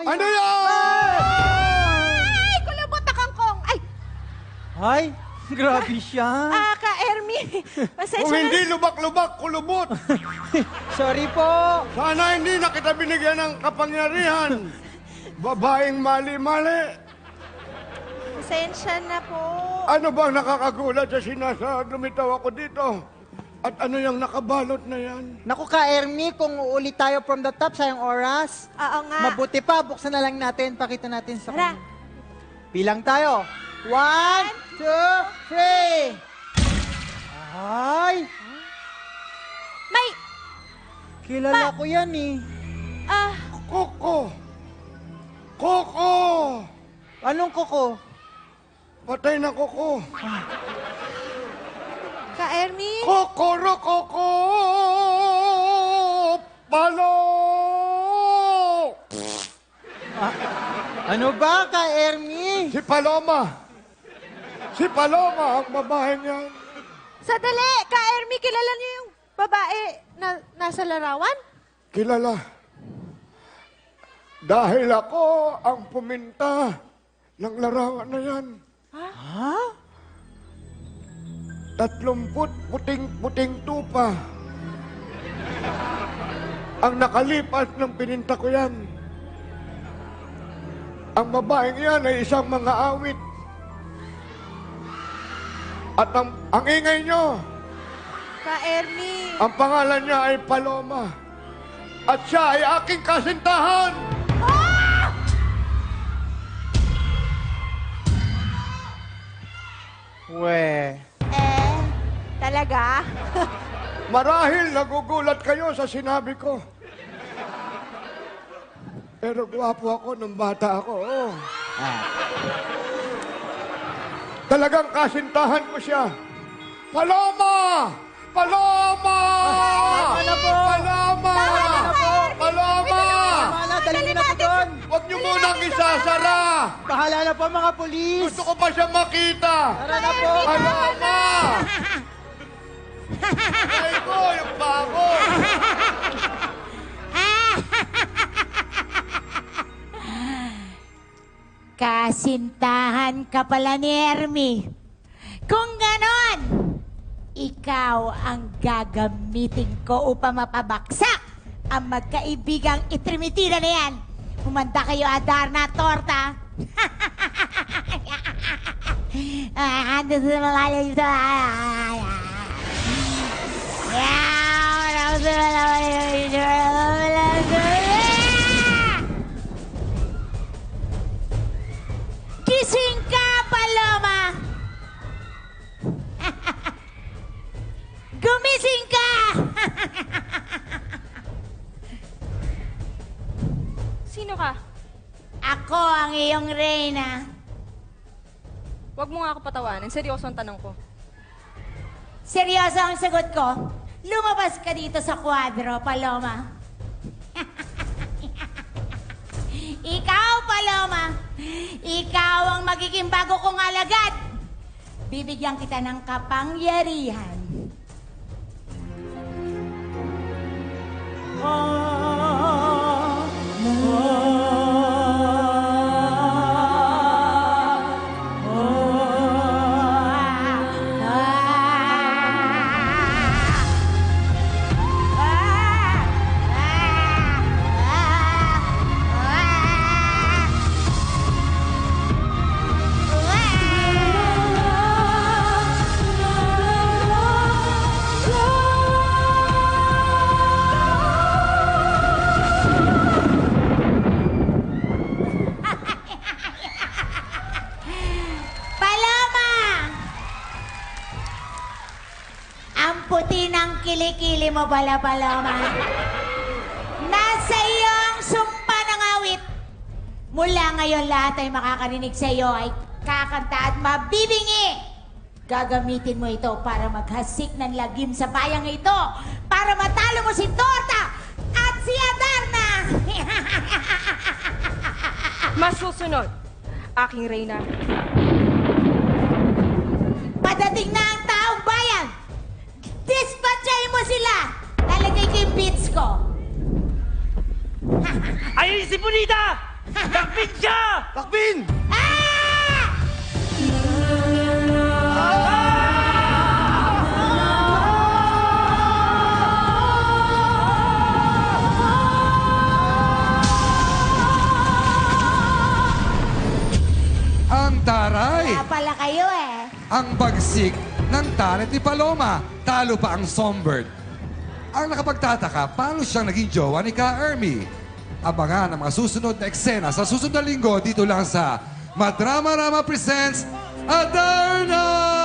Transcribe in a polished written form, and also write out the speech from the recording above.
kayo. Ano yan? Ay! Kulubot na kangkong! Ay! Ay, grabe siya. Ka-Ermi. Pasensya Kung na. hindi lubak-lubak, kulubot. Sorry po. Sana hindi na kita binigyan ng kapangyarihan. Babaeng mali-mali. Pasensya na po. Ano bang nakakagulat sa sinasa? Lumitaw ako dito. At ano yung nakabalot na yan? Naku ka, Ermi, kung uulit tayo from the top, sayang oras. Oo nga. Mabuti pa, buksan na lang natin. Pakita natin sa Tara. kanya. Bilang tayo. 1, 2, 3. Ay, May... kilala ko yan eh. Koko! Koko! Anong kuko? Patay na koko. Ka-Ermi. Kokoro koko! Palo! Ano ba ka, Ermi? Si Paloma! Si Paloma ang babaeng yan. Sadali! Ka-Ermi, kilala niyo yung babae na nasa larawan? Kilala. Dahil ako ang puminta ng larawan na yan. Ha? 30 puting-puting tupa. Ang nakalipas ng pininta ko yan. Ang babaeng yan ay isang mga awit. At ang ingay nyo, Ka-Ermi. ang pangalan niya ay Paloma. At siya ay aking kasintahan. We. Talaga? Marahil nagugulat kayo sa sinabi ko. Pero gwapo ako nung bata ako. Oh. Talagang kasintahan ko siya. Paloma! Paloma! Tama na po! Paloma! Tama na po! Paloma! Tama na, dalhin niyo na po doon. Huwag niyo munang isasara! Bahala na po mga pulis. Gusto ko pa siya makita! Tara na po. Paloma! Ay ko, yung bago! Kasintahan ka pala ni Ermi. Kung ganon, ikaw ang gagamitin ko upang mapabaksak ang magkaibigang itrimitila na yan. Humanda kayo, Adarna at Torta. Ando sa malalim sa... Gising ka, Paloma! Gumising ka! Sino ka? Ako ang iyong reyna. Huwag mo nga ako patawanin. Seryoso ang tanong ko. Seryoso ang sagot ko. Lumabas ka dito sa kwadro, Paloma. Ikaw, Paloma. Ikaw ang magiging bago kong alagad. Bibigyan kita ng kapangyarihan. Paloma! Ang puti ng kilikili mo pala, Paloma. Nasa iyo ang sumpa ng awit. Mula ngayon lahat ay makakarinig sa iyo ay kakanta at mabibingi. Gagamitin mo ito para maghasik ng lagim sa bayang ito. Para matalo mo si Torta at si Adarna. Masusunod, aking reyna. Padating na ang taong bayan. Dispatchahin mo sila. Lalagay ko yung beats ko. Ayun si Bonita! Takbin siya! Takbin! Ang taray! Kaya pala kayo eh. Ang bagsik ng talent ni Paloma. Talo pa ang Songbird. Ang nakapagtataka, paano siyang naging jowa ni Ka Ermi? Abangan ang mga susunod na eksena sa susunod na linggo dito lang sa Madrama Rama Presents Adarna!